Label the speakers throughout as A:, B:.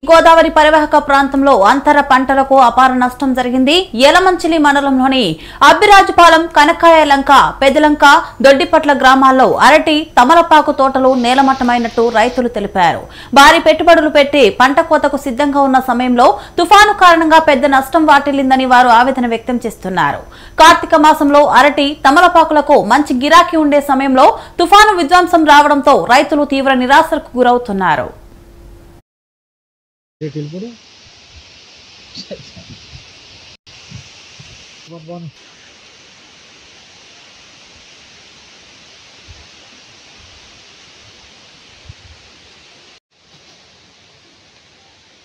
A: గోదావరి పరివాహక ప్రాంతంలో అంతర పంటలకు అపార నష్టం జరిగింది. యలమంచిలి మండలంలోని అబ్బిరాజుపాలెం, కనకాయలంక, పెదలంక, దొడ్డిపట్ల గ్రామాల్లో అరటి, తమలపాకు తోటలు నేలమట్టమైనట్టు రైతులు తెలిపారు. భారీ పెట్టుబడులు పెట్టి పంట కోతకు సిద్ధంగా ఉన్న సమయంలో తుఫాను కారణంగా పెద్ద నష్టం వాటిల్లిందని వారు ఆవేదన వ్యక్తం చేస్తున్నారు. కార్తీక మాసంలో అరటి, తమలపాకులకు మంచి గిరాకీ ఉండే సమయంలో తుఫాను విధ్వంసం రావడంతో రైతులు తీవ్ర నిరాశకు గురవుతున్నారు.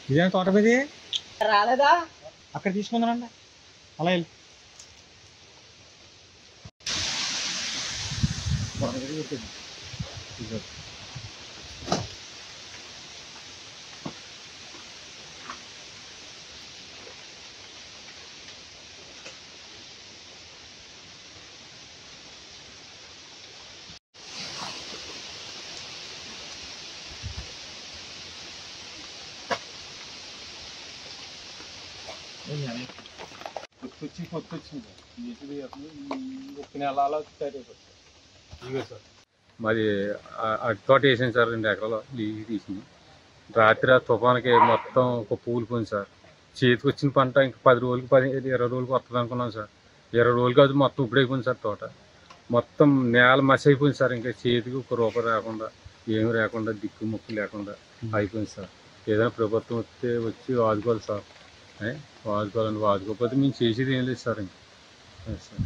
B: ఇదే తోట మీది రాలేదా? అక్కడ తీసుకుందానండి. అలా వెళ్ళి
C: మాది తోట వేసాను సార్, 2 ఎకరాలు తీసింది. రాత్రి తుఫానుకి మొత్తం ఒక పూలిపోయింది సార్. చేతికి వచ్చిన పంట ఇంకా 10 రోజులకి 20 రోజులకి వస్తుంది అనుకున్నాం సార్. 20 రోజులకి అది మొత్తం ఇప్పుడైపోయింది సార్. తోట మొత్తం నేల మసి అయిపోయింది సార్. ఇంకా చేతికి 1 రూపాయి రాకుండా, ఏమి రాకుండా, దిక్కు ముక్కు లేకుండా అయిపోయింది సార్. ఏదైనా ప్రభుత్వం వచ్చి ఆదుకోవాలి సార్. ఆదుకోవాలండి. ఆదుకోకపోతే మేము చేసేది ఏం లేదు సార్. ఇంకా సార్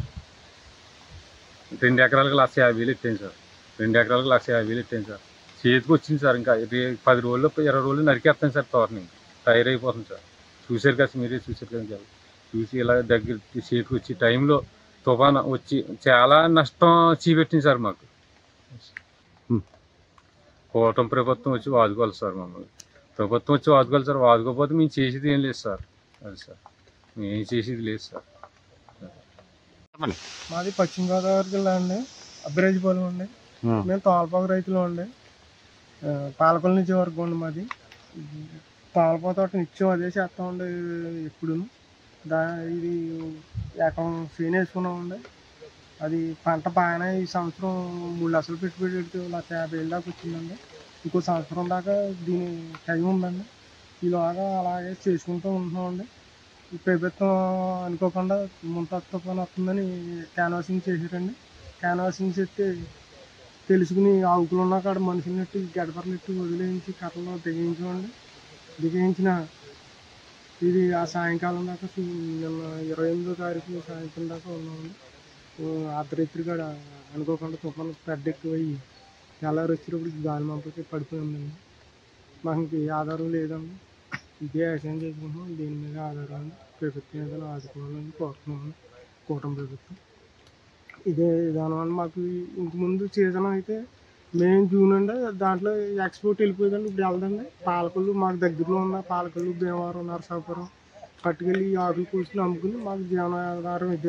C: 2 ఎకరాలకు 1,50,000 ఇచ్చాను సార్. 2 ఎకరాలకు 1,50,000 ఇచ్చాను సార్. చేతికి వచ్చింది సార్. ఇంకా 10 రోజులు 20 రోజులు నరికేస్తాను సార్. తోటని టైర్ అయిపోతుంది సార్. చూశారు కదా, మీరే చూశారు కదా. చూసి ఇలా దగ్గర చేతికి వచ్చి టైంలో తుఫాను వచ్చి చాలా నష్టం చూపెట్టింది సార్ మాకు. కూటమి ప్రభుత్వం వచ్చి ఆదుకోవాలి సార్. మమ్మల్ని ప్రభుత్వం వచ్చి ఆదుకోవాలి సార్. ఆదుకోకపోతే మేము చేసేది ఏం లేదు సార్. అది సార్, మేము చేసేది లేదు సార్.
B: మాది పశ్చిమ గోదావరి జిల్లా అండి, అబ్బిరాజుపాలెం అండి. మేము తమలపాకు రైతులు అండి. పాలకొల నుంచి వరకు అండి మాది. తమలపాకు తోట నిత్యం అదే చేస్తామండి ఎప్పుడు. ఇది ఎకరం సేను వేసుకున్నామండి. అది పంట బాగానే ఈ సంవత్సరం 3 లక్షలు పెట్టుబడి పెడితే 1,50,000 దాకా వచ్చిందండి. ఇంకో సంవత్సరం దాకా దీని టైం ఉందండి. ఈలోగా అలాగే చేసుకుంటూ ఉంటున్నామండి. ఈ ప్రభుత్వం అనుకోకుండా ముంతా తుఫాను వస్తుందని క్యాన్వాసింగ్ చేశారండి. క్యాన్వాసింగ్ చేస్తే తెలుసుకుని ఆవుకులు ఉన్న కాడ మనుషులు నెట్టి గడపరనెట్టి వదిలేయించి కర్రలో దిగించామండి. దిగించిన ఇది ఆ సాయంకాలం దాకా నిన్న 28వ తారీఖు సాయంత్రం దాకా ఉన్నామండి. అర్ధరాత్రి కాడ అనుకోకుండా తుఫాను పెద్ద ఎక్కువయ్యి తెల్లారి వచ్చేటప్పుడు గాలి మంపకి పడిపోయి ఉందండి. మాకు ఇంక ఏ ఆధారం లేదండి. ఇదే వ్యవసాయం చేసుకుంటున్నాం. దీని మీద ఆధారాన్ని ప్రభుత్వం ఏదైనా ఆదుకోవాలని కోరుతున్నాము. కూటమి ప్రభుత్వం ఇదే విధానం అని మాకు ఇంతకుముందు సీజన్ అయితే మేము జూన్ అండి, దాంట్లో ఎక్స్పోర్ట్ వెళ్ళిపోయిందండి. ఇప్పుడు వెళ్దండి. పాలకొల్లు మాకు దగ్గరలో ఉన్న పాలకొల్లు, భీమవరం, నరసాపురం పట్టుకెళ్ళి ఆకులు కూర్చుని అమ్ముకుని మాకు జీవనాధారం